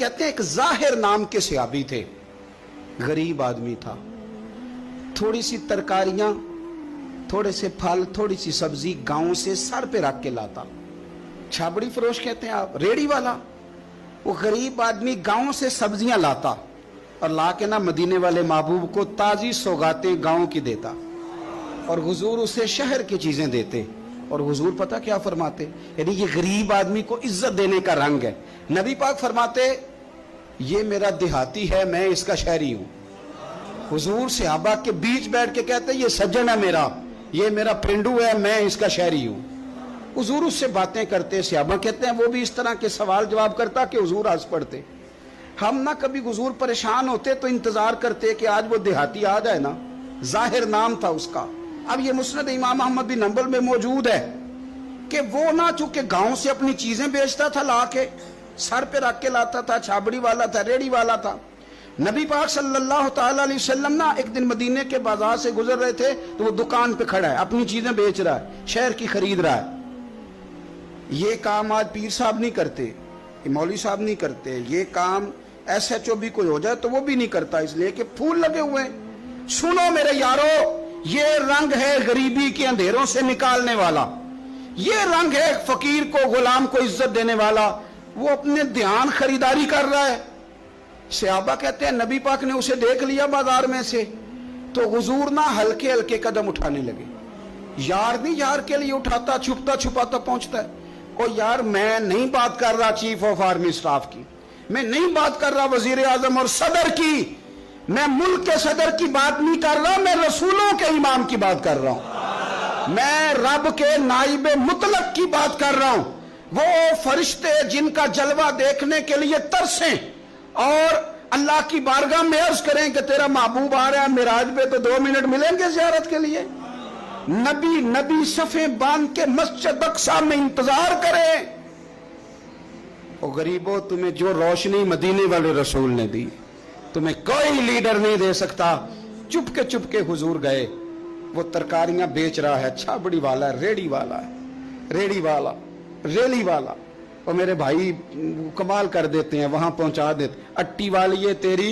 کہتے ہیں ایک ظاہر نام کے صحابی تھے، غریب آدمی تھا، تھوڑی سی ترکاریاں، تھوڑے سے پھل، تھوڑی سی سبزی گاؤں سے سر پہ رکھ کے لاتا. چھابڑی فروش کہتے ہیں آپ، ریڑی والا. وہ غریب آدمی گاؤں سے سبزیاں لاتا اور لا کے نا مدینے والے محبوب کو تازی سوغاتیں گاؤں کی دیتا، اور حضور اسے شہر کی چیزیں دیتے. اور حضور پتہ کیا فرماتے؟ یعنی یہ غریب آدمی کو عزت دینے کا رنگ ہے. نبی پاک فرماتے یہ میرا دیہاتی ہے، میں اس کا شہری ہوں. حضور صحابہ کے بیچ بیٹھ کے کہتے یہ سجن ہے میرا، یہ میرا پرنڈو ہے، میں اس کا شہری ہوں. حضور اس سے باتیں کرتے. صحابہ کہتے ہیں وہ بھی اس طرح کے سوال جواب کرتا کہ حضور ہنس پڑتے. ہم نہ کبھی حضور پریشان ہوتے تو انتظار کرتے کہ آج وہ دیہاتی آ جائے نا، ظاہر نام تھا اس کا. اب یہ مسند امام احمد بن حنبل میں موجود ہے کہ وہ نہ چونکہ گاؤں سے اپنی چیزیں بیچتا تھا، لا کے سر پہ رکھ کے لاتا تھا، چھابڑی والا تھا، ریڑی والا تھا. نبی پاک صلی اللہ تعالی علیہ وسلم نا ایک دن مدینے کے بازار سے گزر رہے تھے تو وہ دکان پہ کھڑا ہے، اپنی چیزیں بیچ رہا ہے، شہر کی خرید رہا ہے. یہ کام آج پیر صاحب نہیں کرتے، یہ مولوی صاحب نہیں کرتے، یہ کام ایس ایچ او بھی کوئی ہو جائے تو وہ بھی نہیں کرتا، اس لیے کہ پھول لگے ہوئے. سنو میرے یارو، یہ رنگ ہے غریبی کے اندھیروں سے نکالنے والا، یہ رنگ ہے فقیر کو، غلام کو عزت دینے والا. وہ اپنے دھیان خریداری کر رہا ہے. صحابہ کہتے ہیں نبی پاک نے اسے دیکھ لیا بازار میں سے تو حضور نہ ہلکے ہلکے قدم اٹھانے لگے. یار نہیں یار کے لیے اٹھاتا، چھپتا چھپاتا پہنچتا ہے. او یار میں نہیں بات کر رہا چیف آف آرمی سٹاف کی، میں نہیں بات کر رہا وزیر اعظم اور صدر کی، میں ملک کے صدر کی بات نہیں کر رہا، میں رسولوں کے امام کی بات کر رہا ہوں، میں رب کے نائب مطلق کی بات کر رہا ہوں. وہ فرشتے جن کا جلوہ دیکھنے کے لیے ترسیں اور اللہ کی بارگاہ میں عرض کریں کہ تیرا محبوب آ رہا ہے معراج پہ تو 2 منٹ ملیں گے زیارت کے لیے. نبی صفیں باندھ کے مسجد اقصی میں انتظار کریں. او غریبو، تمہیں جو روشنی مدینے والے رسول نے دی تمہیں کوئی لیڈر نہیں دے سکتا. چپ کے حضور گئے. وہ ترکاریاں بیچ رہا ہے، چھابڑی والا ہے، ریڑی والا ہے، ریڑی والا، ریلی والا. اور میرے بھائی کمال کر دیتے ہیں، وہاں پہنچا دیتے، اٹی والی ہے تیری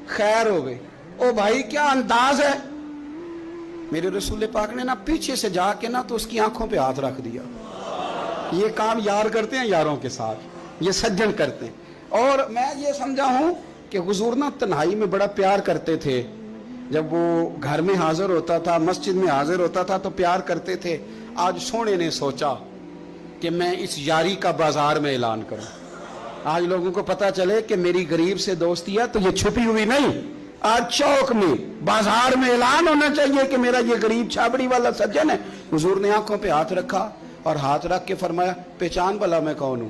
خیر ہو گئی. او بھائی کیا انداز ہے. میرے رسول پاک نے نا پیچھے سے جا کے نا تو اس کی آنکھوں پہ ہاتھ رکھ دیا. یہ کام یار کرتے ہیں یاروں کے ساتھ، یہ سجن کرتے ہیں. اور میں یہ سمجھا ہوں کہ حضور نا تنہائی میں بڑا پیار کرتے تھے. جب وہ گھر میں حاضر ہوتا تھا، مسجد میں حاضر ہوتا تھا تو پیار کرتے تھے. آج سونے نے سوچا کہ میں اس یاری کا بازار میں اعلان کروں. آج لوگوں کو پتا چلے کہ میری غریب سے دوستی ہے تو یہ چھپی ہوئی نہیں، آج چوک میں بازار میں اعلان ہونا چاہیے کہ میرا یہ غریب چھابڑی والا سجن ہے. حضور نے آنکھوں پہ ہاتھ رکھا اور ہاتھ رکھ کے فرمایا پہچان بھلا میں کون ہوں؟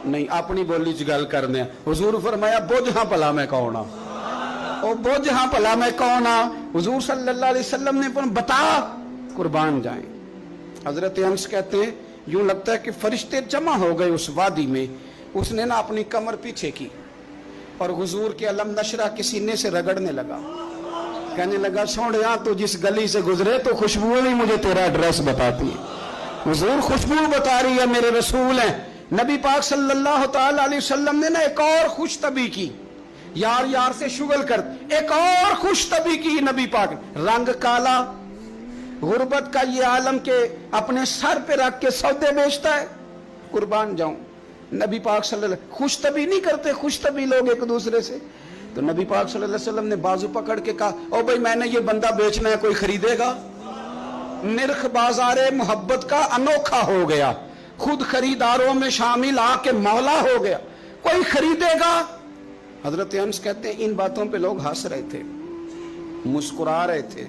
نہیں، اپنی بولی چ گل کرنے. حضور فرمایا بوجھ ہاں بھلا میں کون ہاں، او بوجھ ہاں بھلا میں کون ہاں. حضور صلی اللہ علیہ وسلم نے بتا، قربان جائیں. حضرت انس کہتے ہیں یوں لگتا ہے کہ فرشتے جمع ہو گئے اس وادی میں. اس نے نا اپنی کمر پیچھے کی اور حضور کے علم نشرہ کے سینے سے رگڑنے لگا، کہنے لگا سوڑیا تو جس گلی سے گزرے تو خوشبو بھی مجھے تیرا ایڈریس بتاتی ہے. حضور خوشبو بتا رہی ہے، میرے رسول ہیں. نبی پاک صلی اللہ تعالی علیہ وسلم نے نا ایک اور خوش طبی کی، یار یار سے شغل کر ایک اور خوش طبی کی. نبی پاک رنگ کالا، غربت کا یہ عالم کے اپنے سر پہ رکھ کے سودے بیچتا ہے. قربان جاؤں. نبی پاک صلی اللہ علیہ وسلم خوش طبی نہیں کرتے، خوش طبی لوگ ایک دوسرے سے. تو نبی پاک صلی اللہ علیہ وسلم نے بازو پکڑ کے کہا او بھائی میں نے یہ بندہ بیچنا ہے، کوئی خریدے گا؟ نرخ بازار محبت کا انوکھا ہو گیا، خود خریداروں میں شامل آ کے مولا ہو گیا، کوئی خریدے گا؟ حضرت انس کہتے ہیں ان باتوں پہ لوگ ہنس رہے تھے، مسکرا رہے تھے،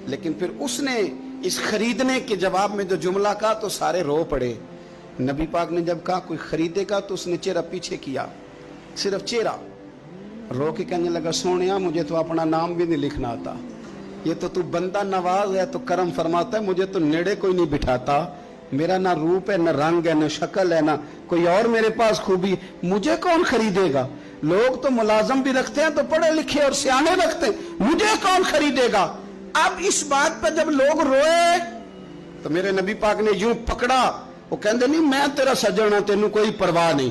لیکن پھر اس نے اس خریدنے کے جواب میں جو جملہ کہا تو سارے رو پڑے. نبی پاک نے جب کہا کوئی خریدے گا تو اس نے چہرہ پیچھے کیا، صرف چہرہ، رو کے کہنے لگا سونیا مجھے تو اپنا نام بھی نہیں لکھنا آتا، یہ تو بندہ نواز ہے تو کرم فرماتا ہے، مجھے تو نیڑے کوئی نہیں بٹھاتا، میرا نہ روپ ہے، نہ رنگ ہے، نہ شکل ہے، نہ کوئی اور میرے پاس خوبی، مجھے کون خریدے گا؟ لوگ تو ملازم بھی رکھتے ہیں تو پڑھے لکھے اور سیانے رکھتے ہیں، مجھے کون خریدے گا؟ اب اس بات پہ جب لوگ روئے تو میرے نبی پاک نے یوں پکڑا، وہ کہندے نہیں میں تیرا سجن ہوں، تینوں کوئی پرواہ نہیں،